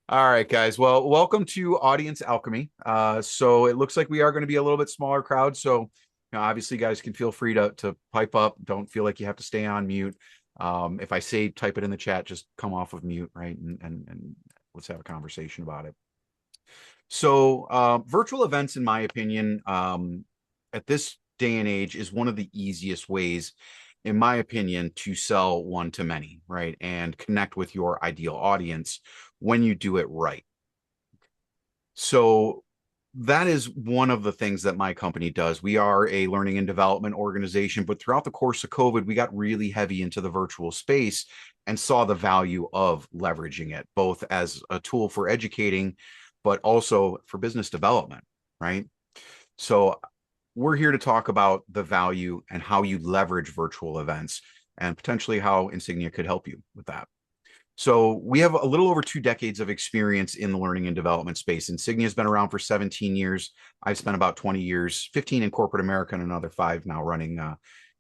All right, guys. Well, welcome to Audience Alchemy. So it looks like we are going to be a little bit smaller crowd. So, obviously, guys can feel free to pipe up. Don't feel like you have to stay on mute. If I say type it in the chat, just come off of mute, right? And let's have a conversation about it. So, virtual events, in my opinion, at this day and age, is one of the easiest ways, in my opinion, to sell one to many, right? And connect with your ideal audience when you do it right. So that is one of the things that my company does. We are a learning and development organization, but throughout the course of COVID, we got really heavy into the virtual space and saw the value of leveraging it, both as a tool for educating, but also for business development, right? So we're here to talk about the value and how you leverage virtual events and potentially how Insignia could help you with that. So we have a little over 2 decades of experience in the learning and development space. Insignia has been around for 17 years. I've spent about 20 years, 15 in corporate America and another 5 now running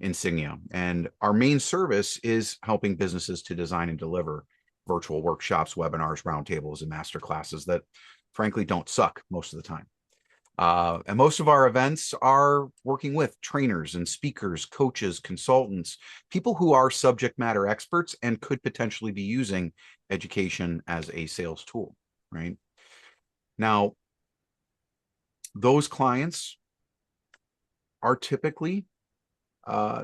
Insignia. And our main service is helping businesses to design and deliver virtual workshops, webinars, roundtables, and masterclasses that frankly don't suck most of the time. And most of our events are working with trainers and speakers, coaches, consultants, people who are subject matter experts and could potentially be using education as a sales tool, right? Now, those clients are typically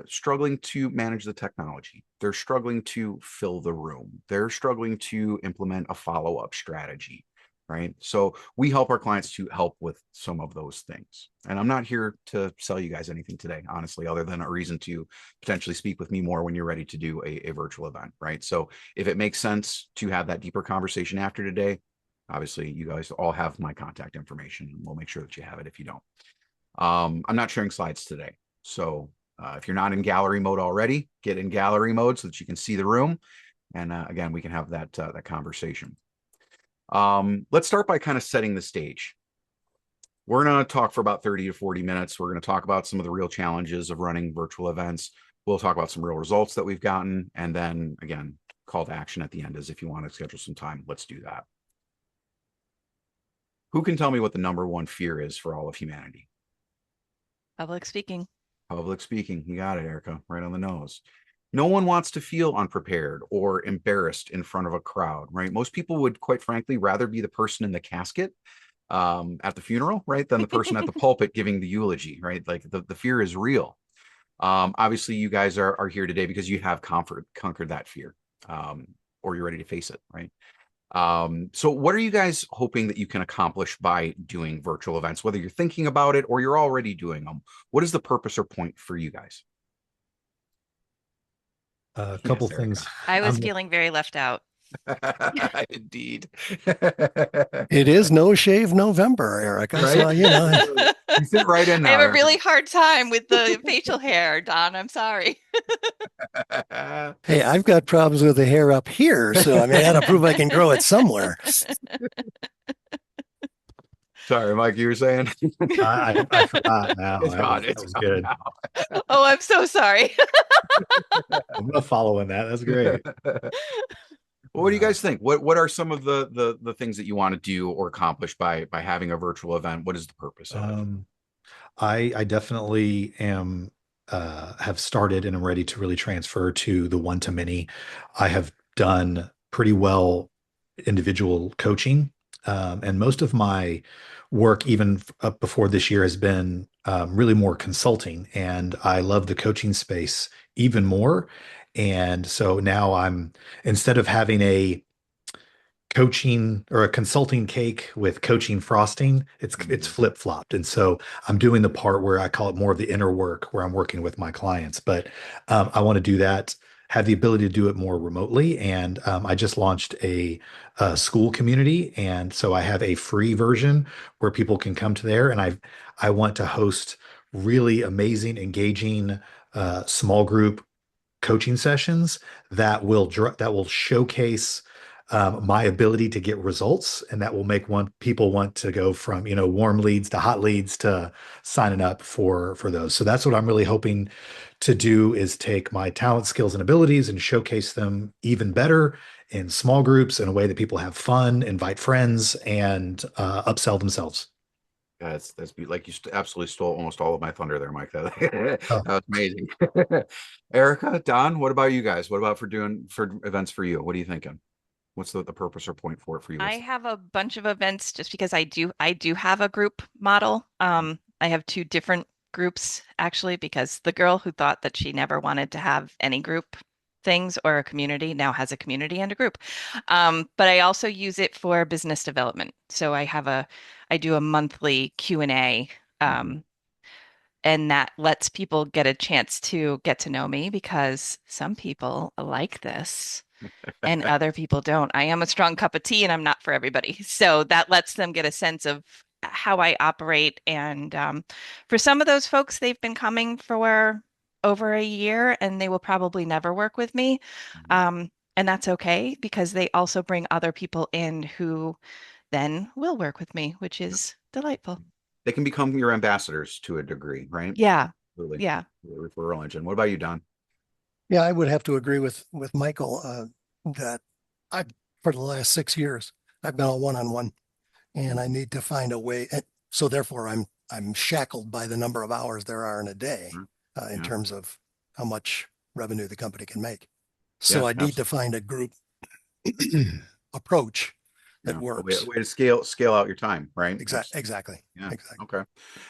struggling to manage the technology. They're struggling to fill the room. They're struggling to implement a follow-up strategy, right? So we help our clients to help with some of those things. And I'm not here to sell you guys anything today, honestly, other than a reason to potentially speak with me more when you're ready to do a virtual event, right? So if it makes sense to have that deeper conversation after today, obviously you guys all have my contact information and we'll make sure that you have it if you don't. I'm not sharing slides today. So if you're not in gallery mode already, get in gallery mode so that you can see the room. And again, we can have that conversation. Let's start by kind of setting the stage. We're going to talk for about 30 to 40 minutes. We're going to talk about some of the real challenges of running virtual events. We'll talk about some real results that we've gotten. And then again, call to action at the end is if you want to schedule some time, let's do that. Who can tell me what the number one fear is for all of humanity? Public speaking. Public speaking. You got it, Erica, right on the nose. No one wants to feel unprepared or embarrassed in front of a crowd, right? Most people would, quite frankly, rather be the person in the casket at the funeral, right, than the person at the pulpit giving the eulogy, right? Like the fear is real. Obviously, you guys are here today because you have conquered that fear, or you're ready to face it, right? So what are you guys hoping that you can accomplish by doing virtual events, whether you're thinking about it or you're already doing them? What is the purpose or point for you guys? A couple Yes, things. I was feeling very left out. Indeed. It is No Shave November, Erica. Right? So, You fit right in I now, have a Erica. really hard time with the facial hair, Don. I'm sorry. hey, I've got problems with the hair up here. So, I got to prove I can grow it somewhere. Sorry, Mike, you were saying? I forgot now. It's gone. That was good. Oh, I'm so sorry. I'm following that. That's great. What do you guys think? What are some of the things that you want to do or accomplish by having a virtual event? What is the purpose of it? I definitely am have started and am ready to really transfer to the one to many. I have done pretty well individual coaching, and most of my work, even up before this year, has been really more consulting. And I love the coaching space even more. And so now instead of having a coaching or a consulting cake with coaching frosting, it's flip-flopped. And so I'm doing the part where I call it more of the inner work where I'm working with my clients. But I want to do that, have the ability to do it more remotely. And I just launched a school community. And so I have a free version where people can come to there. And I want to host really amazing, engaging small group coaching sessions that will showcase my ability to get results, and that will make people want to go from warm leads to hot leads to signing up for those. So that's what I'm really hoping to do, is take my talent, skills, and abilities and showcase them even better in small groups in a way that people have fun, invite friends, and upsell themselves. Like you absolutely stole almost all of my thunder there, Mike. That, Oh, that was amazing. Erica, Don, what about you guys? What about for events for you? What are you thinking? What's the purpose or point for it for you? I What's have a bunch of events just because I do have a group model. I have two different groups actually because the girl who thought that she never wanted to have any group things or a community now has a community and a group. But I also use it for business development. So I do a monthly Q&A, Mhm. um, and that lets people get a chance to get to know me because some people like this and other people don't. I am a strong cup of tea and I'm not for everybody. So that lets them get a sense of how I operate. And for some of those folks, they've been coming for over a year and they will probably never work with me. Mhm. Um, and that's okay because they also bring other people in who then will work with me, which Yep. is delightful. They can become your ambassadors to a degree, right? Yeah. Absolutely. Yeah. Referral engine. What about you, Don? Yeah, I would have to agree with Michael that I for the last 6 years I've been a one-on-one, and I Mhm. need to find a way. And so therefore, I'm shackled by the number of hours there are in a day Sure. in Yeah. terms of how much revenue the company can make. So Yeah. I need to Absolutely. find a group approach that Yeah. A works. way to scale out your time, right? Exactly. Yeah. Exactly. Okay.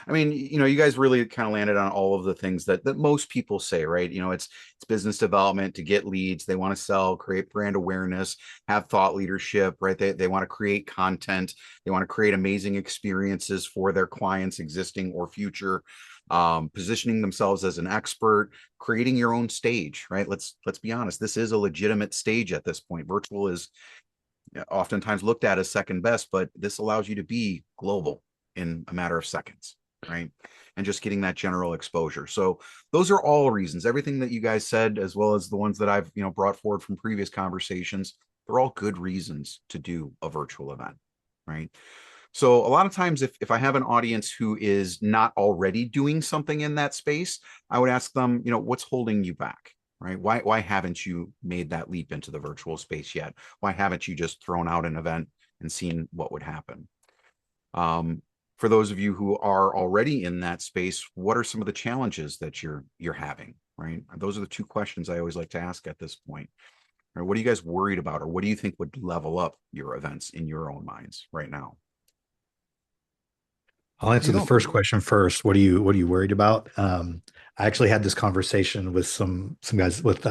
I mean, you guys really kind of landed on all of the things that most people say, right? It's business development to get leads. They want to sell, create brand awareness, have thought leadership, right? They want to create content. They want to create amazing experiences for their clients, existing or future. Positioning themselves as an expert, creating your own stage, right? Let's be honest. This is a legitimate stage at this point. Virtual is oftentimes looked at as second best, but this allows you to be global in a matter of seconds, right? And just getting that general exposure. So those are all reasons. Everything that you guys said, as well as the ones that I've brought forward from previous conversations, they're all good reasons to do a virtual event, right? So a lot of times, if I have an audience who is not already doing something in that space, I would ask them, what's holding you back, right? Why haven't you made that leap into the virtual space yet? Why haven't you just thrown out an event and seen what would happen? Um, for those of you who are already in that space, what are some of the challenges that you're having, right? Those are the two questions I always like to ask at this point. Right? What are you guys worried about, or what do you think would level up your events in your own minds right now? I'll answer You the know, first question first. What are you worried about? I actually had this conversation with some guys with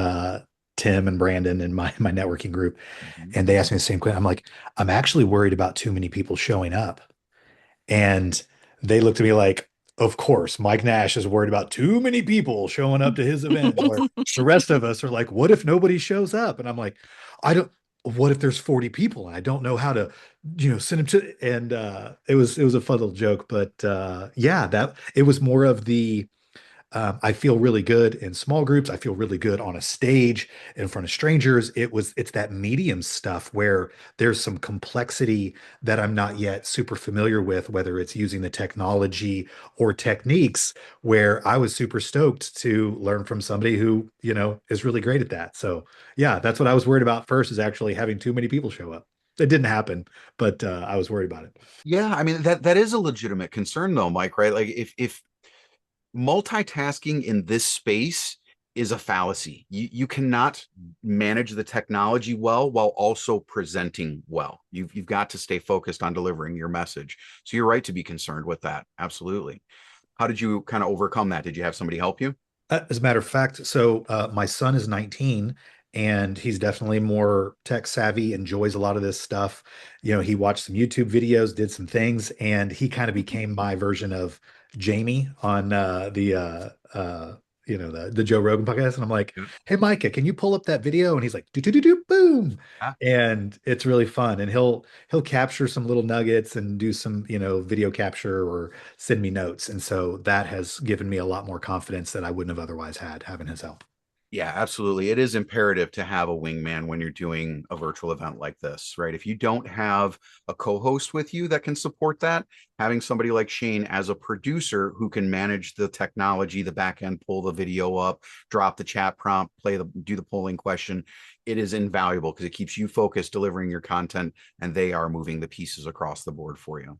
Tim and Brandon in my networking group, Mhm. and they asked me the same question. I'm like, I'm actually worried about too many people showing up. And they looked at me like, of course, Mike Nash is worried about too many people showing up to his event, where the rest of us are like, what if nobody shows up? And I'm like, I don't, what if there's 40 people and I don't know how to, send them to, and it was a fun little joke, but yeah, that it was more of the I feel really good in small groups. I feel really good on a stage in front of strangers. It's that medium stuff where there's some complexity that I'm not yet super familiar with, whether it's using the technology or techniques, where I was super stoked to learn from somebody who, is really great at that. So yeah, that's what I was worried about first, is actually having too many people show up. It didn't happen, but I was worried about it. Yeah, I mean that is a legitimate concern though, Mike, right? Like if multitasking in this space is a fallacy. You cannot manage the technology well while also presenting well. You've got to stay focused on delivering your message. So you're right to be concerned with that. Absolutely. How did you kind of overcome that? Did you have somebody help you? As a matter of fact, so my son is 19 and he's definitely more tech savvy, enjoys a lot of this stuff. He watched some YouTube videos, did some things, and he kind of became my version of Jamie on the Joe Rogan podcast. And I'm like, Yeah. hey, Micah, can you pull up that video? And he's like, do do do do boom. Ah, And it's really fun. And he'll capture some little nuggets and do some, video capture or send me notes. And so that has given me a lot more confidence that I wouldn't have otherwise had having his help. Yeah, absolutely. It is imperative to have a wingman when you're doing a virtual event like this, right? If you don't have a co-host with you that can support that, having somebody like Shane as a producer who can manage the technology, the back end, pull the video up, drop the chat prompt, do the polling question, it is invaluable because it keeps you focused, delivering your content, and they are moving the pieces across the board for you.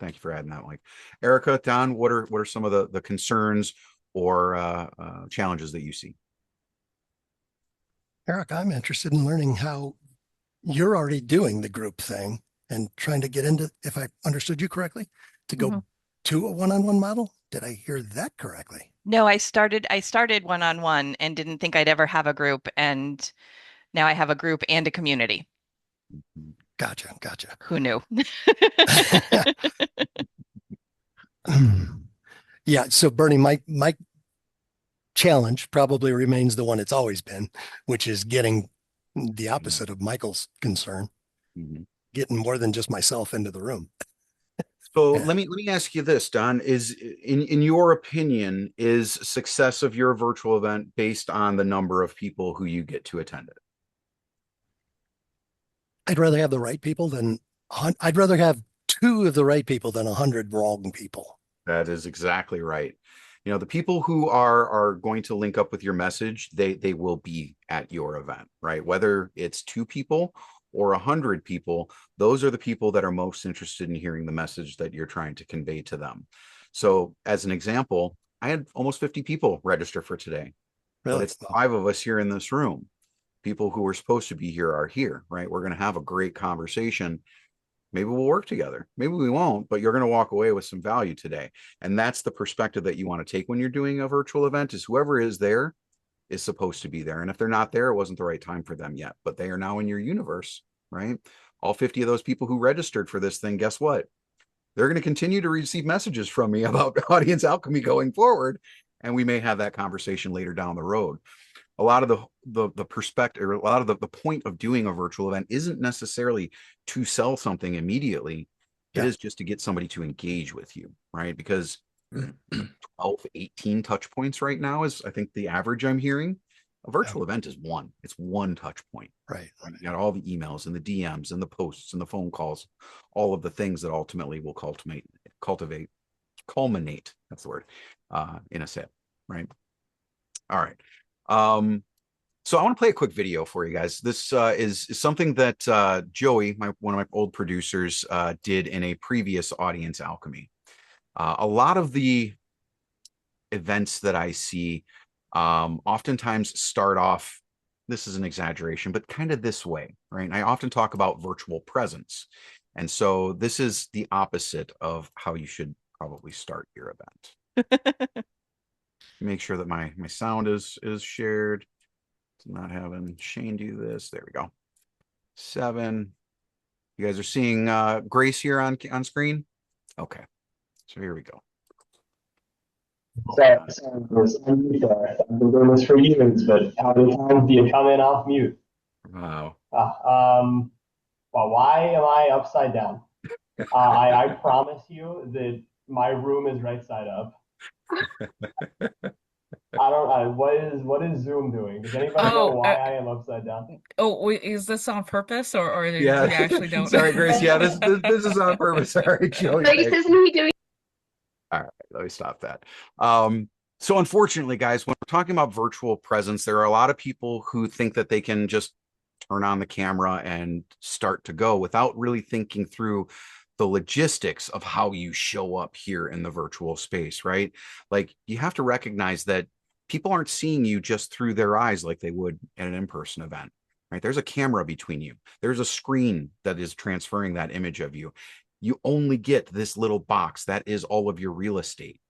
Thank you for adding that, Mike. Erica, Don, what are some of the concerns or challenges that you see? Eric, I'm interested in learning how you're already doing the group thing and trying to get into, if I understood you correctly, to go to a one-on-one model. Did I hear that correctly? No, I started one-on-one and didn't think I'd ever have a group, and now I have a group and a community. Gotcha. Gotcha. Who knew? Yeah. So Bernie, my challenge probably remains the one it's always been, which is getting the opposite of Michael's concern, Mhm. getting more than just myself into the room. So Yeah. let me ask you this, Don, is in your opinion, is success of your virtual event based on the number of people who you get to attend it? I'd rather have the right people than I'd rather have two of the right people than 100 wrong people. That is exactly right. You know, the people who are going to link up with your message, they will be at your event, right? Whether it's 2 people or 100 people, those are the people that are most interested in hearing the message that you're trying to convey to them. So, as an example, I had almost 50 people register for today, but Really? it's Well, 5 of us here in this room. People who were supposed to be here are here, right? We're going to have a great conversation. Maybe we'll work together. Maybe we won't, but you're going to walk away with some value today. And that's the perspective that you want to take when you're doing a virtual event, is whoever is there is supposed to be there. And if they're not there, it wasn't the right time for them yet, but they are now in your universe, right? All 50 of those people who registered for this thing, guess what? They're going to continue to receive messages from me about audience alchemy going forward. And we may have that conversation later down the road. A lot of the perspective, or a lot of the point of doing a virtual event isn't necessarily to sell something immediately. It yeah. is just to get somebody to engage with you, right? Because 12, 18 touch points right now is, I think, the average I'm hearing. A Yeah. virtual event is one. It's one touch point. Right. Right? You got all the emails and the DMs and the posts and the phone calls, all of the things that ultimately will culminate. That's the word, in a sale, right? All right. So I want to play a quick video for you guys. This is something that Joey, one of my old producers, did in a previous audience alchemy. A lot of the events that I see oftentimes start off, this is an exaggeration, but kind of this way, right? And I often talk about virtual presence. And so this is the opposite of how you should probably start your event. Make sure that my sound is shared. Not having Shane do this. There we go. 7. You guys are seeing Grace here on screen? Okay. So here we go. I've been doing this for years, but how many times do you come in off mute? Wow. Well, why am I upside down? I promise you that my room is right side up. I don't. What is Zoom doing? Does anybody know why I am upside down? Oh, wait, is this on purpose, or you Yeah. actually don't? Sorry, Grace. Yeah, this is on purpose. Sorry, Joey. Like, isn't he doing? All right, let me stop that. So unfortunately, guys, when we're talking about virtual presence, there are a lot of people who think that they can just turn on the camera and start to go without really thinking through the logistics of how you show up here in the virtual space, right? Like, you have to recognize that people aren't seeing you just through their eyes like they would at an in-person event, right? There's a camera between you. There's a screen that is transferring that image of you. You only get this little box. That is all of your real estate.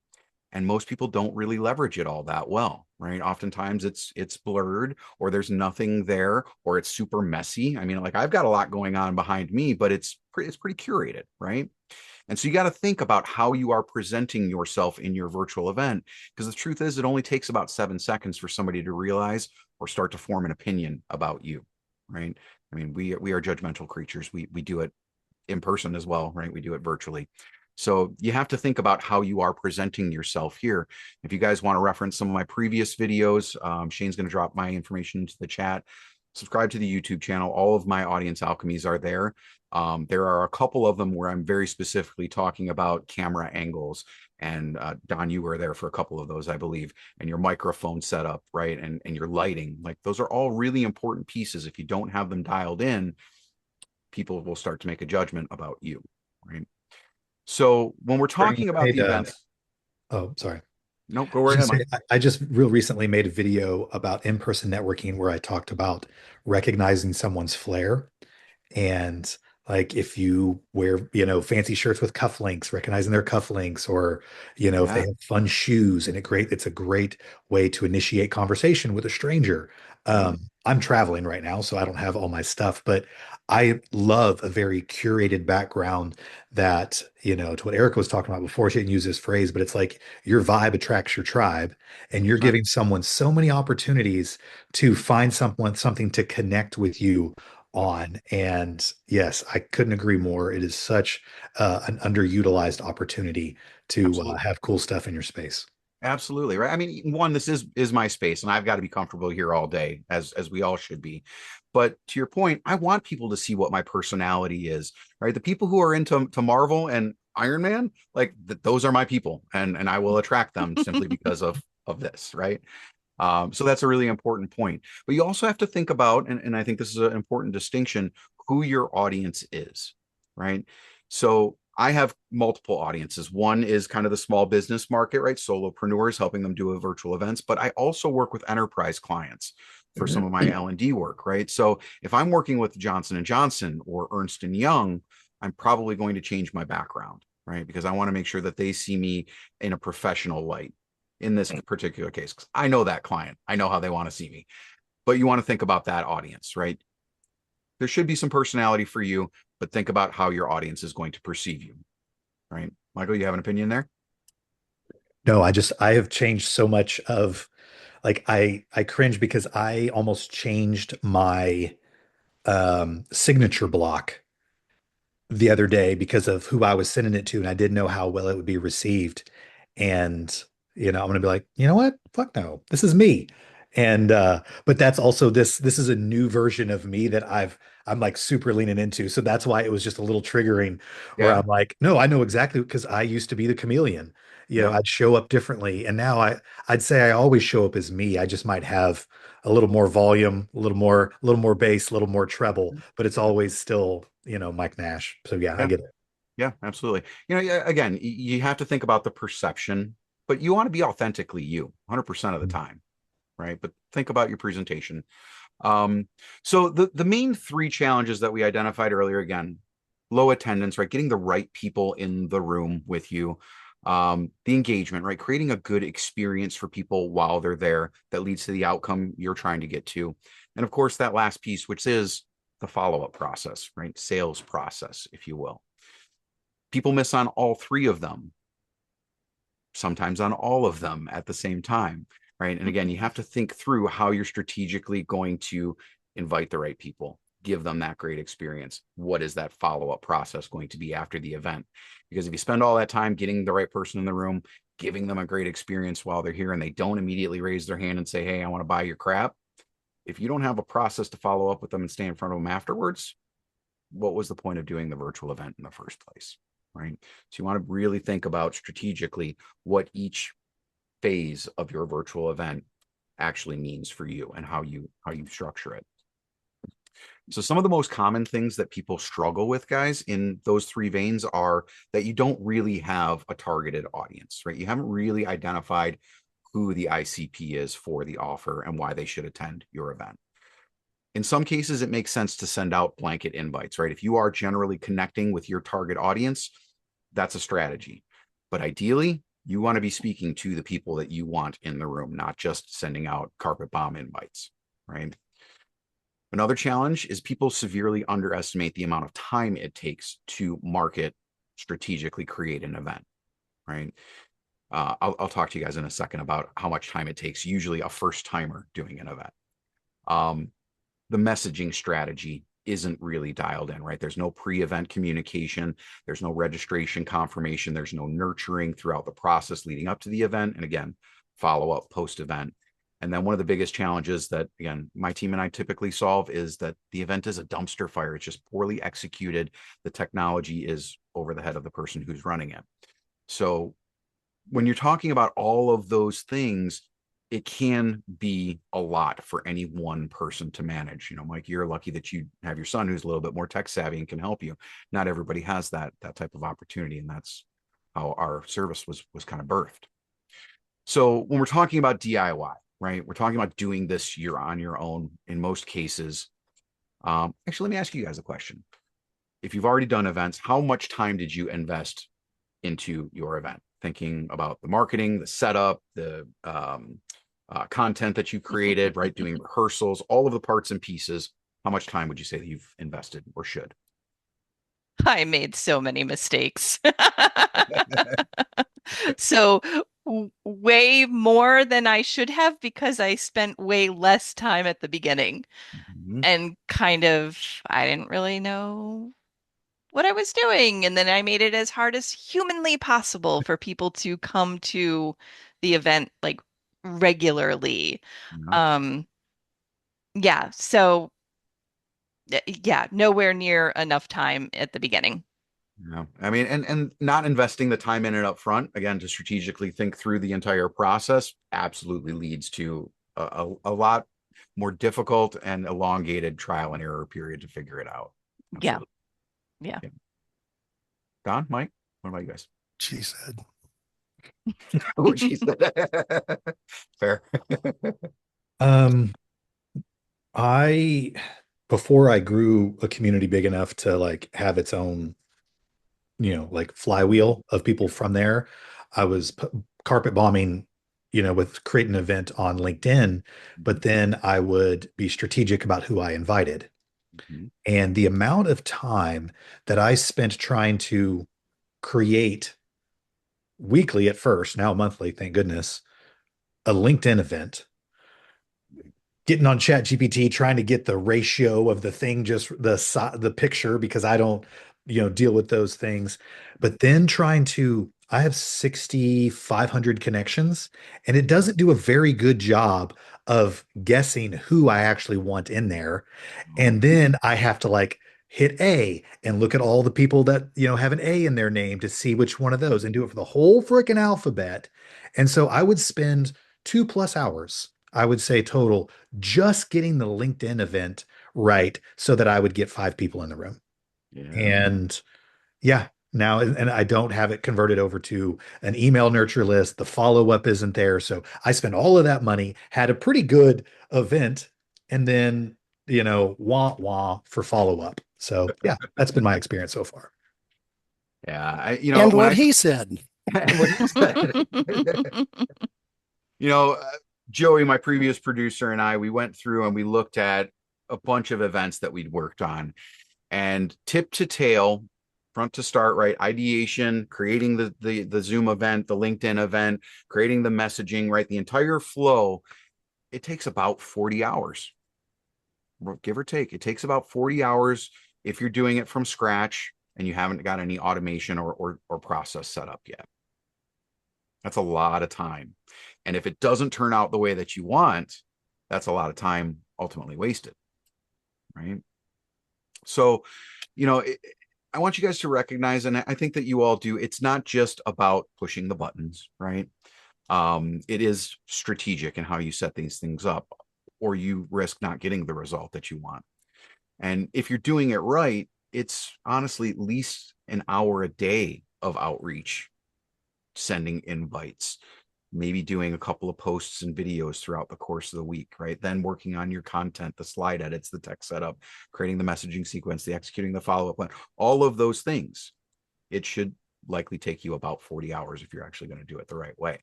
And most people don't really leverage it all that well, right? Oftentimes it's blurred, or there's nothing there, or it's super messy. I mean, like, I've got a lot going on behind me, but it's pretty curated, right? And so you got to think about how you are presenting yourself in your virtual event, because the truth is, it only takes about 7 seconds for somebody to realize or start to form an opinion about you, right? I mean, we are judgmental creatures. We do it in person as well, right? We do it virtually. So you have to think about how you are presenting yourself here. If you guys want to reference some of my previous videos, Shane's going to drop my information into the chat. Subscribe to the YouTube channel. All of my audience alchemies are there. There are a couple of them where I'm very specifically talking about camera angles. And Don, you were there for a couple of those, I believe, and your microphone setup, right? And your lighting. Like those are all really important pieces. If you don't have them dialed in, people will start to make a judgment about you, right? So when we're talking about the events, oh, sorry. no, go right ahead, Mike. I just real recently made a video about in-person networking where I talked about recognizing someone's flair. And like if you wear, fancy shirts with cufflinks, recognizing their cufflinks, or, if they Yeah. have fun shoes, and it's a great way to initiate conversation with a stranger. Yeah. I'm traveling right now, so I don't have all my stuff, but I love a very curated background that, to what Erica was talking about before, she didn't use this phrase, but it's like your vibe attracts your tribe, and you're 100%. giving someone so many opportunities to find something to connect with you on. And yes, I couldn't agree more. It is such an underutilized opportunity to Absolutely. have cool stuff in your space. Absolutely. Right. I mean, one, this is my space and I've got to be comfortable here all day as we all should be. But to your point, I want people to see what my personality is, right? The people who are into Marvel and Iron Man, like those are my people and I will attract them simply because of this, right? So that's a really important point. But you also have to think about, and I think this is an important distinction, who your audience is, right? So I have multiple audiences. One is kind of the small business market, right? Solopreneurs, helping them do virtual events. But I also work with enterprise clients for some of my L&D work, right? So if I'm working with Johnson & Johnson or Ernst & Young, I'm probably going to change my background, right? Because I want to make sure that they see me in a professional light in this particular case. 'Cause I know that client. I know how they want to see me. But you want to think about that audience, right? There should be some personality for you, but think about how your audience is going to perceive you, right? Michael, you have an opinion there? No, I have changed so much of like I cringe because I almost changed my signature block the other day because of who I was sending it to, and I didn't know how well it would be received. And I'm gonna be like, you know what? Fuck no, this is me. And but that's also this is a new version of me that I'm like super leaning into. So that's why it was just a little triggering where Yeah. I'm like, no, I know exactly because I used to be the chameleon. Yeah. I'd show up differently. And now I'd say I always show up as me. I just might have a little more volume, a little more bass, a little more treble, but it's always still, Mike Nash. So yeah, I Yeah. get it. Yeah, absolutely. Again, you have to think about the perception, but you want to be authentically you 100% of the time, right? But think about your presentation. So the main three challenges that we identified earlier, again, low attendance, right? Getting the right people in the room with you. The engagement, right? Creating a good experience for people while they're there that leads to the outcome you're trying to get to. And of course, that last piece, which is the follow-up process, right? Sales process, if you will. People miss on all three of them, sometimes on all of them at the same time, right? And again, you have to think through how you're strategically going to invite the right people, give them that great experience. What is that follow-up process going to be after the event? Because if you spend all that time getting the right person in the room, giving them a great experience while they're here, and they don't immediately raise their hand and say, hey, I want to buy your crap. If you don't have a process to follow up with them and stay in front of them afterwards, what was the point of doing the virtual event in the first place? Right. So you want to really think about strategically what each phase of your virtual event actually means for you and how you structure it. So some of the most common things that people struggle with, guys, in those three veins are that you don't really have a targeted audience, right? You haven't really identified who the ICP is for the offer and why they should attend your event. In some cases, it makes sense to send out blanket invites, right? If you are generally connecting with your target audience, that's a strategy. But ideally, you want to be speaking to the people that you want in the room, not just sending out carpet bomb invites, right? Another challenge is people severely underestimate the amount of time it takes to market, strategically create an event, right? I'll talk to you guys in a second about how much time it takes, usually a first timer doing an event. The messaging strategy isn't really dialed in, right? There's no pre-event communication, there's no registration confirmation, there's no nurturing throughout the process leading up to the event, and again, follow up post-event. And then one of the biggest challenges that, again, my team and I typically solve is that the event is a dumpster fire. It's just poorly executed. The technology is over the head of the person who's running it. So when you're talking about all of those things, it can be a lot for any one person to manage. You know, Mike, you're lucky that you have your son who's a little bit more tech savvy and can help you. Not everybody has that type of opportunity, and that's how our service was kind of birthed. So when we're talking about DIY, right, we're talking about doing this you're on your own in most cases. Actually, let me ask you guys a question. If you've already done events, how much time did you invest into your event? Thinking about the marketing, the setup, the content that you created, right? Doing rehearsals, all of the parts and pieces. How much time would you say that you've invested or should? I made so many mistakes. So way more than I should have because I spent way less time at the beginning Mm-hmm. and I didn't really know what I was doing. And then I made it as hard as humanly possible for people to come to the event like regularly. Yeah. Um, yeah, so yeah, nowhere near enough time at the beginning. Yeah. I mean, and not investing the time in it up front, again, to strategically think through the entire process absolutely leads to a lot more difficult and elongated trial and error period to figure it out. Yeah, Absolutely. yeah. Yeah. Don, Mike, what about you guys? She said. Oh, she said. Fair. Um, I before I grew a community big enough to like have its own, like flywheel of people from there, I was carpet bombing, with creating an event on LinkedIn, but then I would be strategic about who I invited. Mhm. And the amount of time that I spent trying to create weekly at first, now monthly, thank goodness, a LinkedIn event, getting on Chat GPT, trying to get the ratio of the thing, just the picture, because I don't, deal with those things. But then I have 6,500 connections, and it doesn't do a very good job of guessing who I actually want in there. And then I have to like hit A and look at all the people that, have an A in their name to see which one of those and do it for the whole freaking alphabet. And so I would spend 2+ hours, I would say total, just getting the LinkedIn event right so that I would get 5 people in the room. Yeah. And yeah, now, and I don't have it converted over to an email nurture list. The follow up isn't there. So I spent all of that money, had a pretty good event, and then, wah wah for follow up. So yeah, that's been my experience so far. Yeah. And When what he said. and what he said, you know, uh, Joey, my previous producer, and I, we went through and we looked at a bunch of events that we'd worked on, and tip to tail, front to start, right? Ideation, creating the Zoom event, the LinkedIn event, creating the messaging, right? The entire flow, it takes about 40 hours, give or take. It takes about 40 hours if you're doing it from scratch and you haven't got any automation or process set up yet. That's a lot of time. And if it doesn't turn out the way that you want, that's a lot of time ultimately wasted, right? So, I want you guys to recognize, and I think that you all do, it's not just about pushing the buttons, right? It is strategic in how you set these things up, or you risk not getting the result that you want. And if you're doing it right, it's honestly at least an hour a day of outreach, sending invites, maybe doing a couple of posts and videos throughout the course of the week, right? Then working on your content, the slide edits, the tech setup, creating the messaging sequence, the executing the follow-up plan, all of those things. It should likely take you about 40 hours if you're actually going to do it the right way.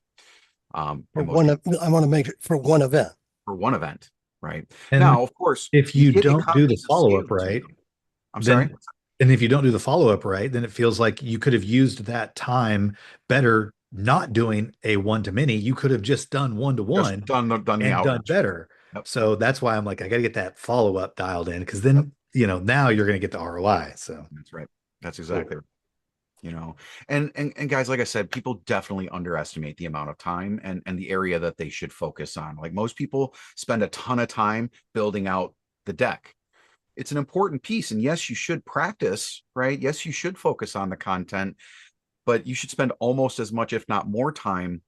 I want to make it for one event. For one event, right? And now, of course, if you get don't do the economies of follow up scale too. right, I'm then, sorry. and if you don't do the follow up right, then it feels like you could have used that time better not doing a one to many. You could have just done one to one Just done the and done outreach. better. Yep. So that's why I'm like, I got to get that follow up dialed in, because then now you're going to get the ROI. So That's right. That's exactly right. And guys, like I said, people definitely underestimate the amount of time and the area that they should focus on. Like most people spend a ton of time building out the deck. It's an important piece. And yes, you should practice, right? Yes, you should focus on the content, but you should spend almost as much, if not more time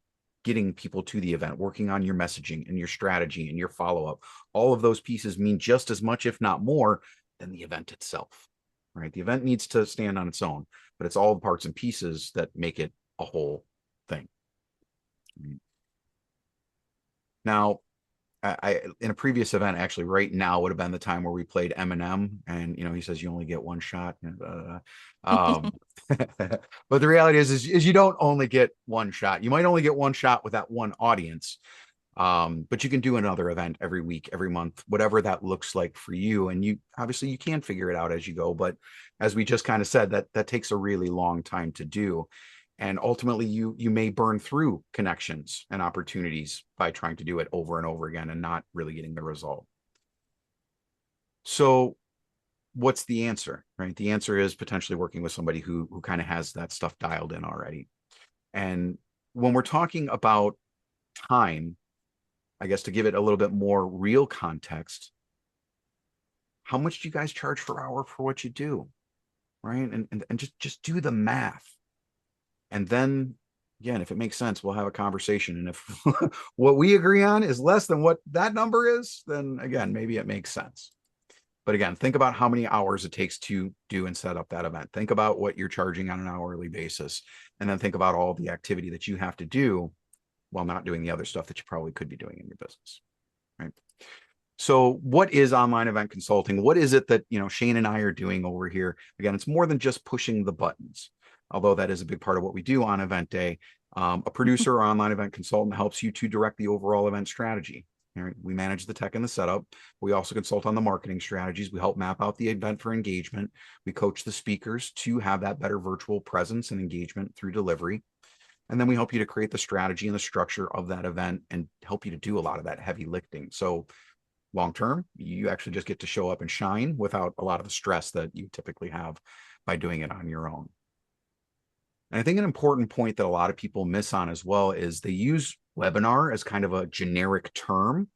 getting people to the event, working on your messaging and your strategy and your follow-up. All of those pieces mean just as much, if not more, than the event itself, right? The event needs to stand on its own, but it's all the parts and pieces that make it a whole thing. Now, I in a previous event, actually, right now would have been the time where we played Eminem, and he says you only get one shot. Um, but the reality is you don't only get one shot. You might only get one shot with that one audience, but you can do another event every week, every month, whatever that looks like for you. And you obviously you can figure it out as you go, but as we just kind of said, that takes a really long time to do. And ultimately you may burn through connections and opportunities by trying to do it over and over again and not really getting the result. So what's the answer, right? The answer is potentially working with somebody who kind of has that stuff dialed in already. And when we're talking about time, I guess to give it a little bit more real context, how much do you guys charge per hour for what you do, right? And just do the math. And then, again, if it makes sense, we'll have a conversation. And if what we agree on is less than what that number is, then again, maybe it makes sense. But again, think about how many hours it takes to do and set up that event. Think about what you're charging on an hourly basis. And then think about all the activity that you have to do while not doing the other stuff that you probably could be doing in your business, right? So what is online event consulting? What is it that, Shane and I are doing over here? Again, it's more than just pushing the buttons, although that is a big part of what we do on event day. A producer or online event consultant helps you to direct the overall event strategy. Right? We manage the tech and the setup. We also consult on the marketing strategies. We help map out the event for engagement. We coach the speakers to have that better virtual presence and engagement through delivery. And then we help you to create the strategy and the structure of that event and help you to do a lot of that heavy lifting. So long term, you actually just get to show up and shine without a lot of the stress that you typically have by doing it on your own. And I think an important point that a lot of people miss on as well is they use webinar as kind of a generic term.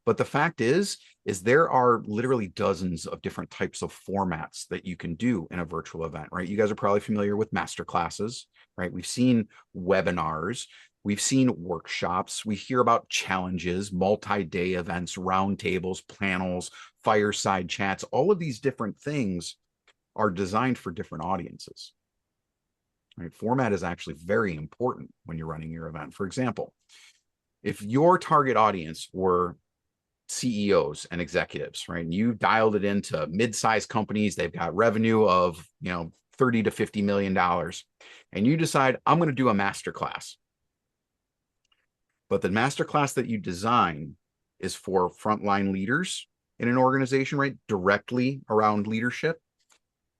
But the fact is there are literally dozens of different types of formats that you can do in a virtual event, right? You guys are probably familiar with masterclasses, right? We've seen webinars, we've seen workshops, we hear about challenges, multi-day events, roundtables, panels, fireside chats. All of these different things are designed for different audiences. Right? Format is actually very important when you're running your event. For example, if your target audience were CEOs and executives, right, and you dialed it into mid-sized companies, they've got revenue of, 30 to $50 million, and you decide, I'm going to do a masterclass. But the masterclass that you design is for frontline leaders in an organization, right, directly around leadership.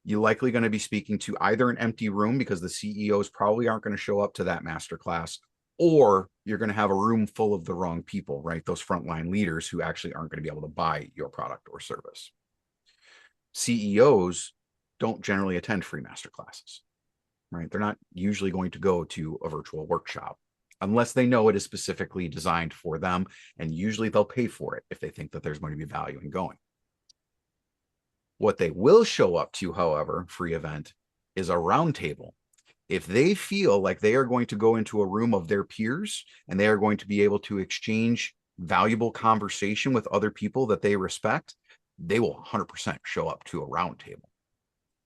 You're likely going to be speaking to either an empty room because the CEOs probably aren't going to show up to that masterclass, or you're going to have a room full of the wrong people, right? Those frontline leaders who actually aren't going to be able to buy your product or service. CEOs don't generally attend free masterclasses, right? They're not usually going to go to a virtual workshop unless they know it is specifically designed for them. And usually they'll pay for it if they think that there's going to be value in going. What they will show up to, however, free event, is a roundtable. If they feel like they are going to go into a room of their peers and they are going to be able to exchange valuable conversation with other people that they respect, they will 100% show up to a roundtable,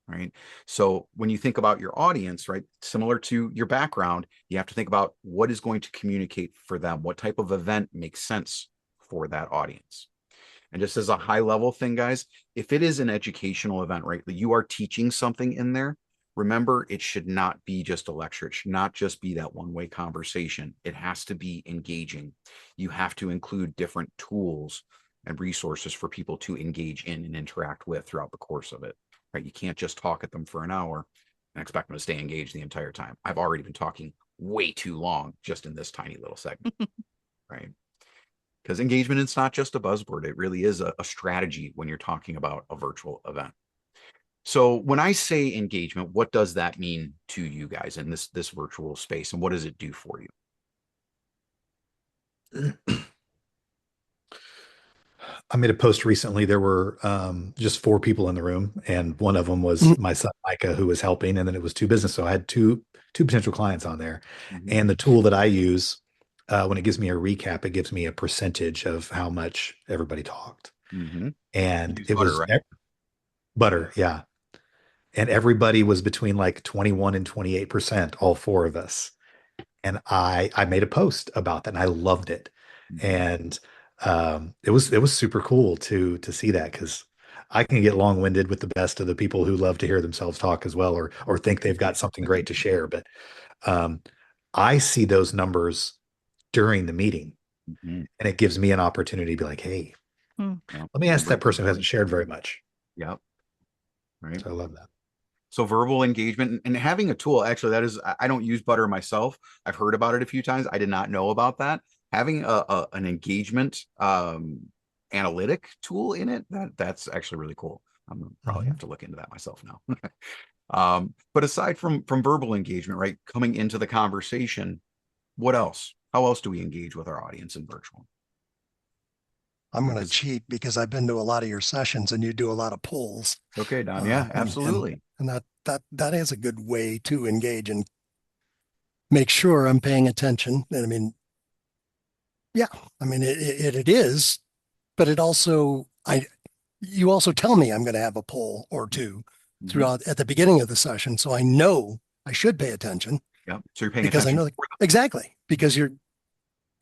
right? So when you think about your audience, right, similar to your background, you have to think about what is going to communicate for them, what type of event makes sense for that audience. And just as a high level thing, guys, if it is an educational event, right, that you are teaching something in there, remember, it should not be just a lecture. It should not just be that one-way conversation. It has to be engaging. You have to include different tools and resources for people to engage in and interact with throughout the course of it, right? You can't just talk at them for an hour and expect them to stay engaged the entire time. I've already been talking way too long just in this tiny little segment, right? because engagement is not just a buzzword. It really is a strategy when you're talking about a virtual event. So when I say engagement, what does that mean to you guys in this virtual space, and what does it do for you? I made a post recently. There were just 4 people in the room, and one of them was my son Micah, who was helping, and then it was 2 business. So I had two potential clients on there. And the tool that I use, when it gives me a recap, it gives me a percentage of how much everybody talked. And it was Butter, right? Butter, yeah. And everybody was between like 21 and 28%, all 4 of us. And I made a post about that, and I loved it. And it was super cool to see that, because I can get long-winded with the best of the people who love to hear themselves talk as well, or think they've got something great to share. But I see those numbers during the meeting, and it gives me an opportunity to be like, hey, let me ask that person who hasn't shared very much. Yep. Right. So I love that. So verbal engagement and having a tool, actually, that is, I don't use Butter myself. I've heard about it a few times. I did not know about that. Having an engagement analytic tool in it, that's actually really cool. I'm gonna probably have to look into that myself now. But aside from verbal engagement, right, coming into the conversation, what else? How else do we engage with our audience in virtual? I'm going to cheat because I've been to a lot of your sessions and you do a lot of polls. Okay, Don. Yeah, absolutely. And that is a good way to engage and make sure I'm paying attention. And I mean, yeah, I mean, it is, but it also, you also tell me I'm going to have a poll or two throughout at the beginning of the session. So I know I should pay attention. Yep. So you're paying because attention. I know exactly, because you're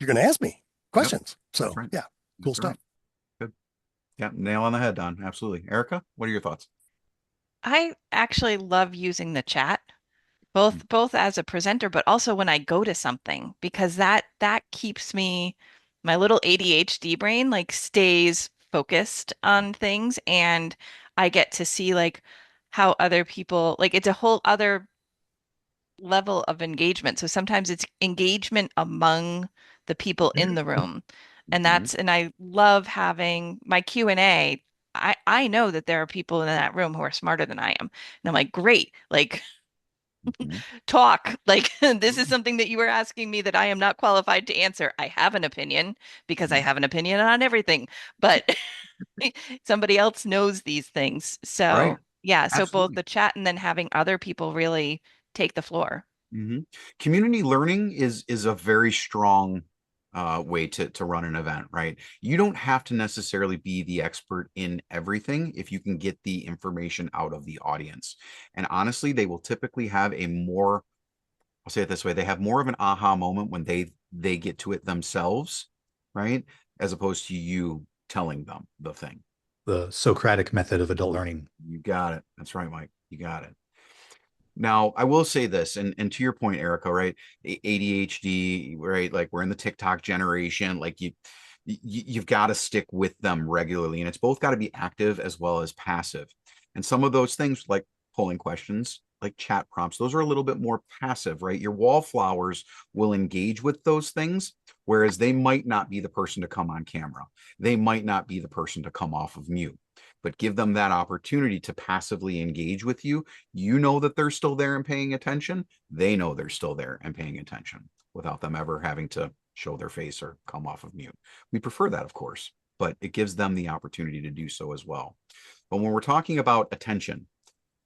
going to ask me questions. Yep. So right. yeah, cool That's stuff. Right. Good. Yeah. Nail on the head, Don. Absolutely. Erica, what are your thoughts? I actually love using the chat, both as a presenter, but also when I go to something, because that keeps me, my little ADHD brain like stays focused on things, and I get to see like how other people, like it's a whole other level of engagement. So sometimes it's engagement among the people in the room. And I love having my Q&A. I know that there are people in that room who are smarter than I am. And I'm like, great, like talk. Like this is something that you were asking me that I am not qualified to answer. I have an opinion because I have an opinion on everything, but somebody else knows these things. So Right. yeah, so both Absolutely. the chat and then having other people really take the floor. Community learning is a very strong way to run an event, right? You don't have to necessarily be the expert in everything if you can get the information out of the audience. And honestly, they will typically have a more, I'll say it this way, they have more of an aha moment when they get to it themselves, right? As opposed to you telling them the thing. The Socratic method of adult learning. You got it. That's right, Mike. You got it. Now, I will say this, and to your point, Erica, right? ADHD, right? Like we're in the TikTok generation. Like you've got to stick with them regularly, and it's both got to be active as well as passive. And some of those things, like polling questions, like chat prompts, those are a little bit more passive, right? Your wallflowers will engage with those things, whereas they might not be the person to come on camera. They might not be the person to come off of mute. But give them that opportunity to passively engage with you. You know that they're still there and paying attention. They know they're still there and paying attention without them ever having to show their face or come off of mute. We prefer that, of course, but it gives them the opportunity to do so as well. But when we're talking about attention,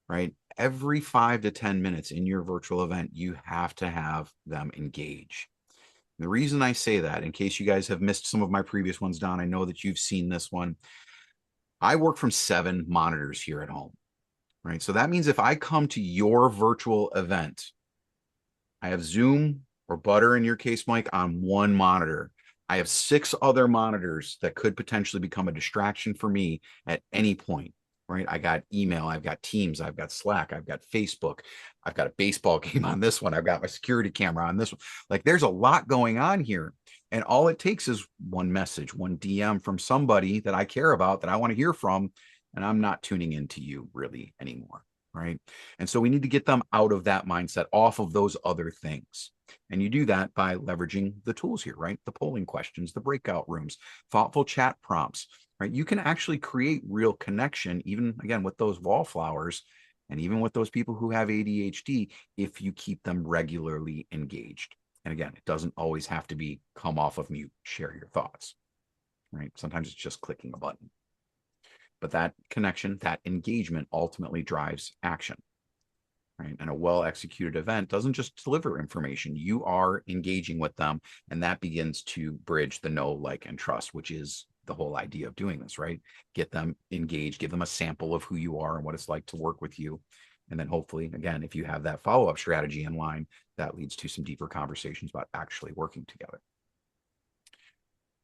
right, every 5 to 10 minutes in your virtual event, you have to have them engage. And the reason I say that, in case you guys have missed some of my previous ones, Don, I know that you've seen this one. I work from 7 monitors here at home, right? So that means if I come to your virtual event, I have Zoom or Butter in your case, Mike, on one monitor. I have 6 other monitors that could potentially become a distraction for me at any point, right? I got email, I've got Teams, I've got Slack, I've got Facebook, I've got a baseball game on this one, I've got my security camera on this one. Like there's a lot going on here. And all it takes is one message, one DM from somebody that I care about, that I want to hear from, and I'm not tuning into you really anymore, right? And so we need to get them out of that mindset, off of those other things. And you do that by leveraging the tools here, right? The polling questions, the breakout rooms, thoughtful chat prompts, right? You can actually create real connection, even again with those wallflowers and even with those people who have ADHD, if you keep them regularly engaged. And again, it doesn't always have to be come off of mute, share your thoughts, right? Sometimes it's just clicking a button. But that connection, that engagement ultimately drives action. Right? And a well-executed event doesn't just deliver information. You are engaging with them, and that begins to bridge the know, like, and trust, which is the whole idea of doing this, right? Get them engaged, give them a sample of who you are and what it's like to work with you. And then hopefully, again, if you have that follow-up strategy in line, that leads to some deeper conversations about actually working together.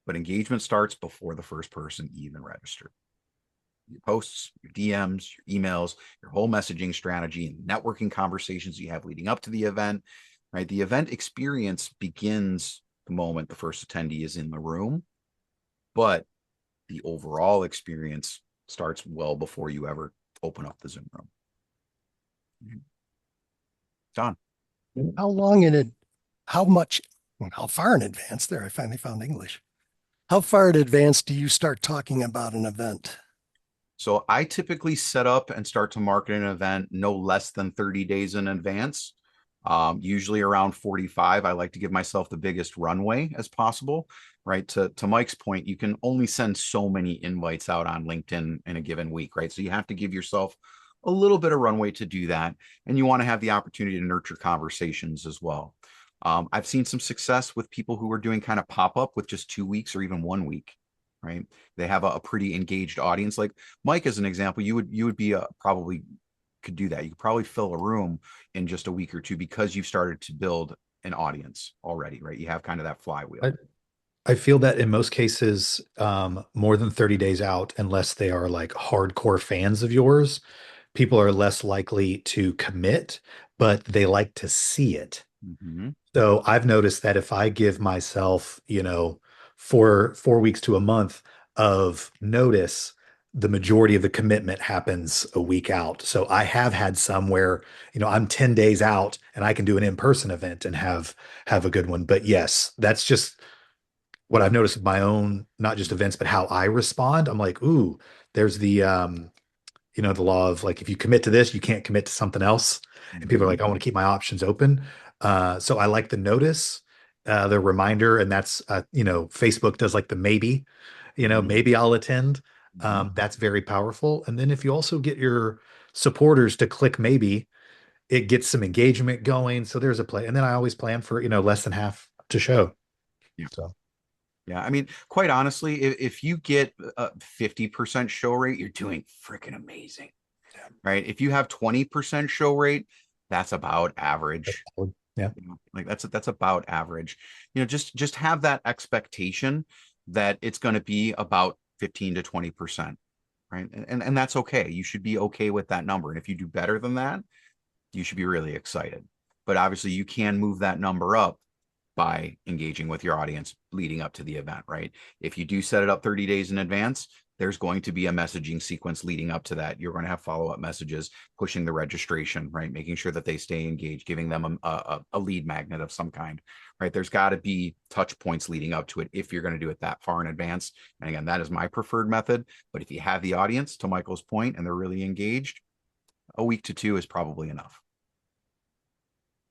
But engagement starts before the first person even registered. Your posts, your DMs, your emails, your whole messaging strategy and networking conversations you have leading up to the event, right? The event experience begins the moment the first attendee is in the room, but the overall experience starts well before you ever open up the Zoom room. John. How long in it, how much, how far in advance there? I finally found English. How far in advance do you start talking about an event? So I typically set up and start to market an event no less than 30 days in advance. Usually around 45. I like to give myself the biggest runway as possible, right? To Mike's point, you can only send so many invites out on LinkedIn in a given week, right? So you have to give yourself a little bit of runway to do that. And you want to have the opportunity to nurture conversations as well. I've seen some success with people who are doing kind of pop-up with just 2 weeks or even 1 week. Right, they have a pretty engaged audience. Like Mike, as an example, you would be probably could do that. You could probably fill a room in just a week or two because you've started to build an audience already, right? You have kind of that flywheel. I feel that in most cases, more than 30 days out, unless they are like hardcore fans of yours, people are less likely to commit, but they like to see it. Mm-hmm. So I've noticed that if I give myself, 4 weeks to a month of notice, the majority of the commitment happens a week out. So I have had some where, I'm 10 days out and I can do an in-person event and have a good one. But yes, that's just what I've noticed with my own, not just events, but how I respond. I'm like, ooh, there's the law of like, if you commit to this, you can't commit to something else. And people are like, I want to keep my options open. So I like the notice, the reminder, and that's, Facebook does like the maybe, maybe I'll attend. That's very powerful. And then if you also get your supporters to click maybe, it gets some engagement going. So there's a play. And then I always plan for, less than half to show. Yeah. So. Yeah, I mean, quite honestly, if you get a 50% show rate, you're doing freaking amazing, right? If you have 20% show rate, that's about average. Yeah, like that's about average. Just have that expectation that it's going to be about 15 to 20%, right? And that's okay. You should be okay with that number. And if you do better than that, you should be really excited. But obviously, you can move that number up by engaging with your audience leading up to the event, right? If you do set it up 30 days in advance, there's going to be a messaging sequence leading up to that. You're going to have follow-up messages, pushing the registration, right? Making sure that they stay engaged, giving them a lead magnet of some kind, right? There's got to be touch points leading up to it if you're going to do it that far in advance. And again, that is my preferred method. But if you have the audience, to Michael's point, and they're really engaged, a week to 2 is probably enough.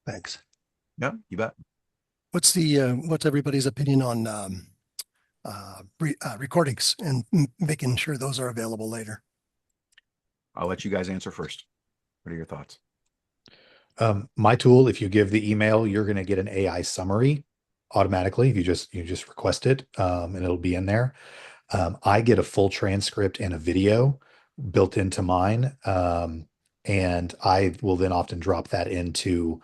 Thanks. Yeah, you bet. What's everybody's opinion on recordings and making sure those are available later? I'll let you guys answer first. What are your thoughts? My tool, if you give the email, you're going to get an AI summary automatically. If you just request it, and it'll be in there. I get a full transcript and a video built into mine. And I will then often drop that into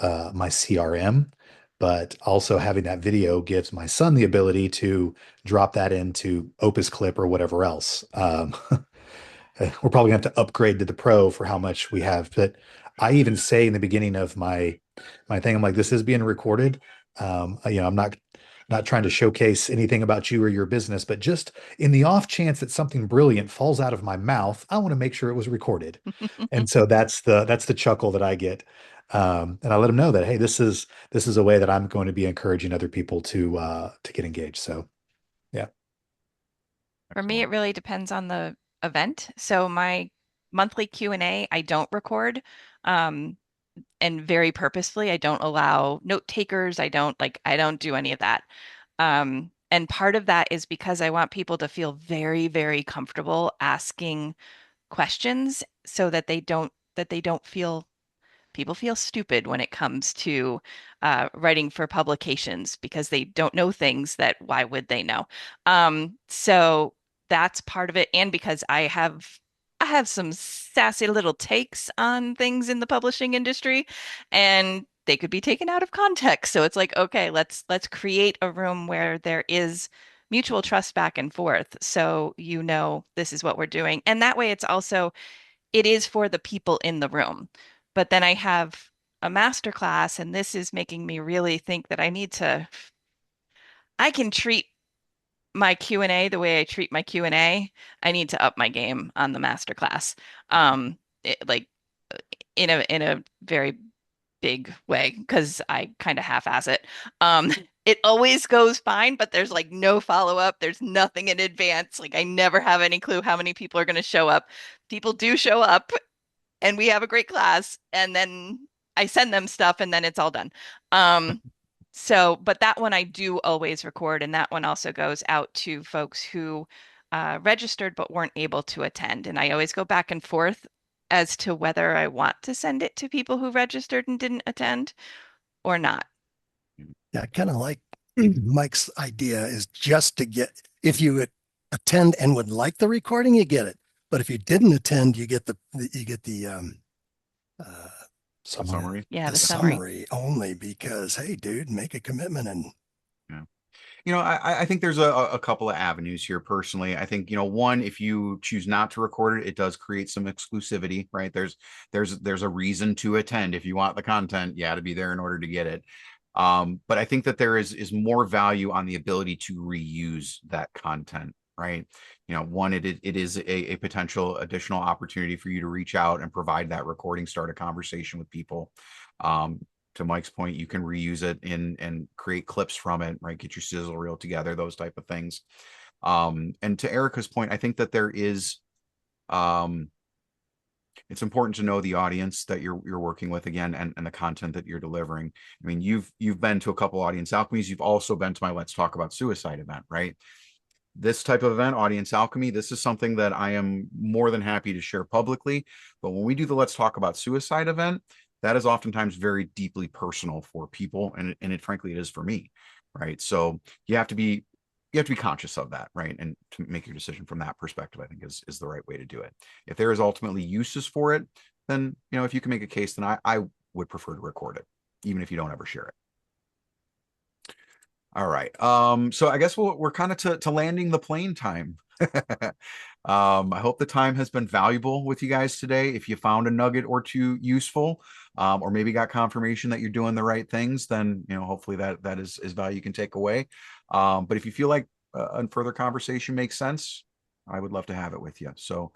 my CRM. But also having that video gives my son the ability to drop that into Opus Clip or whatever else. We're probably going to have to upgrade to the Pro for how much we have. But I even say in the beginning of my thing, I'm like, this is being recorded. I'm not trying to showcase anything about you or your business, but just in the off chance that something brilliant falls out of my mouth, I want to make sure it was recorded. And so that's the chuckle that I get. And I let them know that, hey, this is a way that I'm going to be encouraging other people to get engaged. So yeah. For me, it Excellent. really depends on the event. So my monthly Q&A, I don't record. Um, and very purposefully, I don't allow note takers. I don't do any of that. And part of that is because I want people to feel very, very comfortable asking questions so that they don't feel people feel stupid when it comes to writing for publications because they don't know things that why would they know? So that's part of it. And because I have some sassy little takes on things in the publishing industry and they could be taken out of context. So it's like, okay, let's create a room where there is mutual trust back and forth. So you know this is what we're doing. And that way it is for the people in the room. But then I have a master class, and this is making me really think that I can treat my Q&A the way I treat my Q&A. I need to up my game on the master class. Like in a very big way because I kind of half-ass it. It always goes fine, but there's like no follow-up. There's nothing in advance. Like I never have any clue how many people are going to show up. People do show up, and we have a great class, and then I send them stuff and then it's all done. Um, but that one I do always record, and that one also goes out to folks who registered but weren't able to attend. And I always go back and forth as to whether I want to send it to people who registered and didn't attend or not. Yeah, I kind of like Mike's idea is just to get, if you would attend and would like the recording, you get it. But if you didn't attend, you get uh, Summary. Yeah, the the summary. summary only because, hey, dude, make a commitment and Yeah. I think there's a couple of avenues here personally. I think, one, if you choose not to record it, it does create some exclusivity, right? There's a reason to attend. If you want the content, you got to be there in order to get it. But I think that there is more value on the ability to reuse that content, right? One, it is a potential additional opportunity for you to reach out and provide that recording, start a conversation with people. Um, to Mike's point, you can reuse it and create clips from it, right? Get your sizzle reel together, those type of things. And to Erica's point, I think that there is it's important to know the audience that you're working with again and the content that you're delivering. I mean, you've been to a couple audience alchemies. You've also been to my Let's Talk About Suicide event, right? This type of event, Audience Alchemy, this is something that I am more than happy to share publicly. But when we do the Let's Talk About Suicide event, that is oftentimes very deeply personal for people. And frankly, it is for me, right? So you have to be conscious of that, right? And to make your decision from that perspective, I think is the right way to do it. If there is ultimately uses for it, then, if you can make a case, then I would prefer to record it, even if you don't ever share it. All right. So I guess we're kind of to landing the plane time. I hope the time has been valuable with you guys today. If you found a nugget or two useful, or maybe got confirmation that you're doing the right things, then hopefully that is value you can take away. But if you feel like a further conversation makes sense, I would love to have it with you. So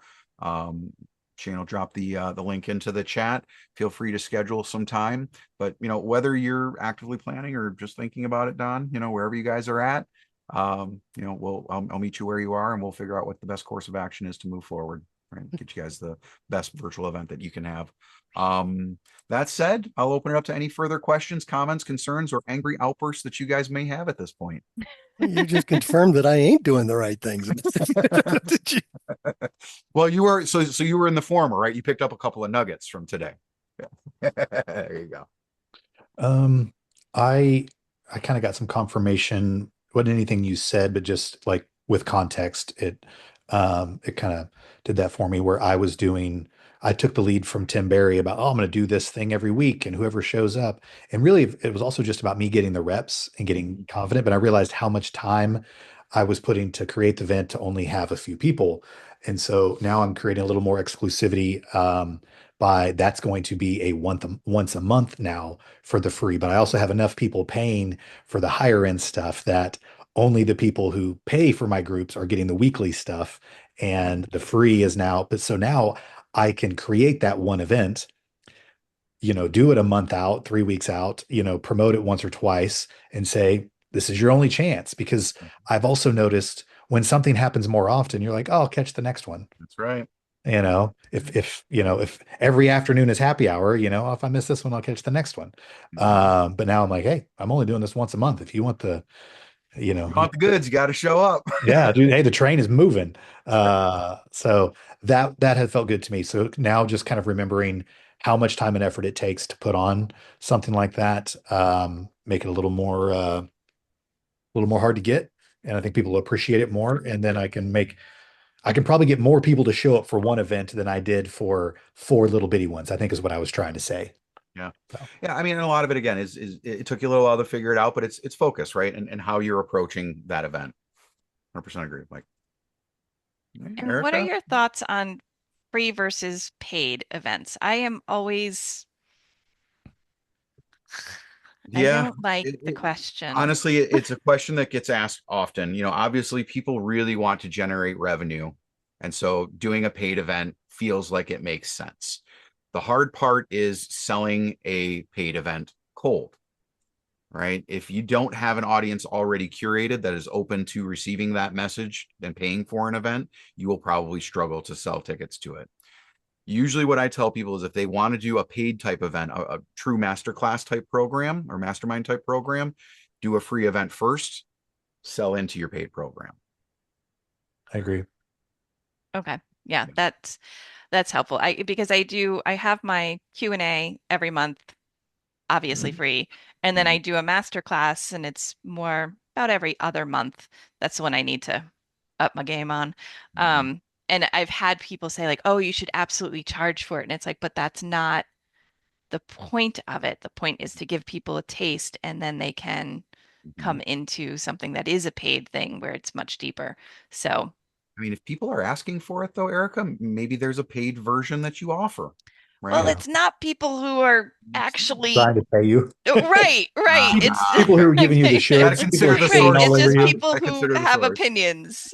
Shane will drop the link into the chat. Feel free to schedule some time. But whether you're actively planning or just thinking about it, Don, wherever you guys are at, I'll meet you where you are, and we'll figure out what the best course of action is to move forward. Right, get you guys the best virtual event that you can have. That said, I'll open it up to any further questions, comments, concerns, or angry outbursts that you guys may have at this point. you just confirmed that I ain't doing the right things. Did you? Well, you were you were in the former, right? You picked up a couple of nuggets from today. Yeah. There you go. I kind of got some confirmation. Wasn't anything you said, but just like with context, it kind of did that for me where I took the lead from Tim Berry about, oh, I'm going to do this thing every week and whoever shows up. And really, it was also just about me getting the reps and getting confident. But I realized how much time I was putting to create the event to only have a few people. And so now I'm creating a little more exclusivity. By that's going to be a once a month now for the free. But I also have enough people paying for the higher end stuff that only the people who pay for my groups are getting the weekly stuff. And the free is now, but so now I can create that one event do it a month out, 3 weeks out, promote it once or twice and say, this is your only chance. Because I've also noticed when something happens more often, you're like, oh, I'll catch the next one. That's right. If every afternoon is happy hour, if I miss this one, I'll catch the next one. But now I'm like, hey, I'm only doing this once a month. If you want You want the goods, you got to show up. yeah, dude. Hey, the train is moving. So that had felt good to me. So now just kind of remembering how much time and effort it takes to put on something like that, make it a little more hard to get. And I think people will appreciate it more. And then I can probably get more people to show up for one event than I did for 4 little bitty ones, I think is what I was trying to say. Yeah. So. Yeah. I mean, and a lot of it again is it took you a little while to figure it out, but it's focus, right? And how you're approaching that event. 100% agree. Like, And what are your thoughts on free versus paid events? I am always, I don't like the question. Honestly, it's a question that gets asked often. Obviously people really want to generate revenue. And so doing a paid event feels like it makes sense. The hard part is selling a paid event cold, right? If you don't have an audience already curated that is open to receiving that message and paying for an event, you will probably struggle to sell tickets to it. Usually what I tell people is if they want to do a paid type event, a true masterclass type program or mastermind type program, do a free event first, sell into your paid program. I agree. Okay. Yeah, that's helpful. Because I have my Q&A every month, obviously free. And then I do a masterclass and it's more about every other month. That's the one I need to up my game on. And I've had people say like, oh, you should absolutely charge for it. And it's like, but that's not the point of it. The point is to give people a taste and then they can come into something that is a paid thing where it's much deeper. So, I mean, if people are asking for it though, Erica, maybe there's a paid version that you offer, right? well, it's not people who are actually trying to pay you. Right. It's people who are giving you the show. Gotta consider the right. source. It's just Yeah. people who have opinions.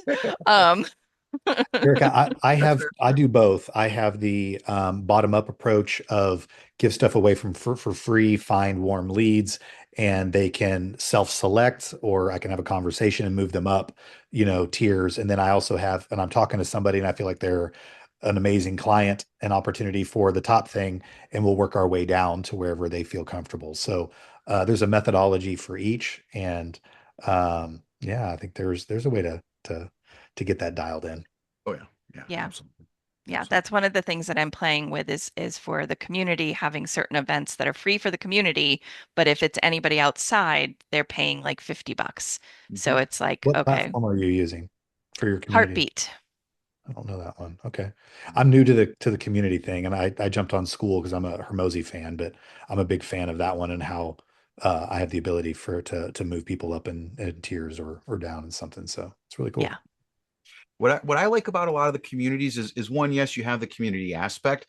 Erica, I do both. I have the bottom up approach of give stuff away for free, find warm leads, and they can self-select, or I can have a conversation and move them up, tiers. And then I also have, and I'm talking to somebody and I feel like they're an amazing client, an opportunity for the top thing, and we'll work our way down to wherever they feel comfortable. So there's a methodology for each, and yeah, I think there's a way to get that dialed in. Oh yeah. Absolutely. Yeah, that's one of the things that I'm playing with is for the community having certain events that are free for the community, but if it's anybody outside, they're paying like $50. So it's like, what okay. platform are you using for your community? Heartbeat. I don't know that one. Okay. I'm new to the community thing, and I jumped on School because I'm a Hermosi fan, but I'm a big fan of that one and how I have the ability to move people up in tiers or down in something. So it's really cool. Yeah. What I like about a lot of the communities is one, yes, you have the community aspect,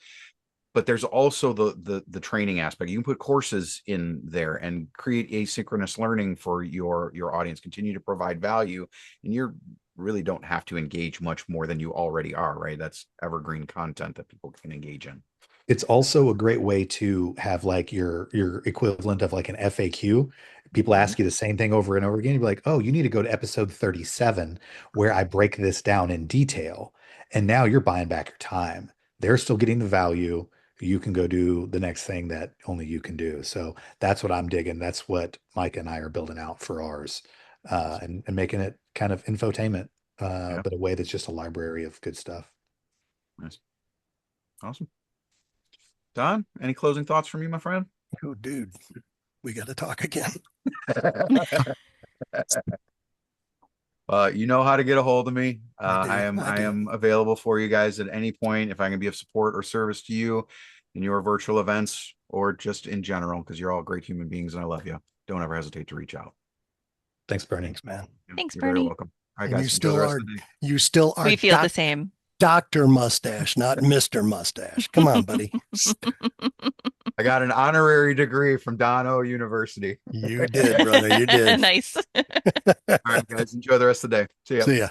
but there's also the training aspect. You can put courses in there and create asynchronous learning for your audience, continue to provide value, and you really don't have to engage much more than you already are, right? That's evergreen content that people can engage in. It's also a great way to have like your equivalent of like an FAQ. People ask you the same thing over and over again. You're like, oh, you need to go to episode 37 where I break this down in detail. And now you're buying back your time. They're still getting the value. You can go do the next thing that only you can do. So that's what I'm digging. That's what Mike and I are building out for ours, and making it kind of infotainment, but a way that's just a library of good stuff. Nice. Awesome. Don, any closing thoughts from you, my friend? Oh, dude, we got to talk again. You know how to get a hold of me. I I am available for you guys at any point if I can be of support or service to you in your virtual events or just in general, because you're all great human beings and I love you. Don't ever hesitate to reach out. Thanks, Bernie. Thanks, man. Thanks, You're Bernie. very welcome. All right, guys. You still are. We feel the same. Dr. Mustache, not Mr. Mustache. Come on, buddy. I got an honorary degree from Dono University. You did, brother. You did. Nice. All right, guys. Enjoy the rest of the day. See ya. See ya.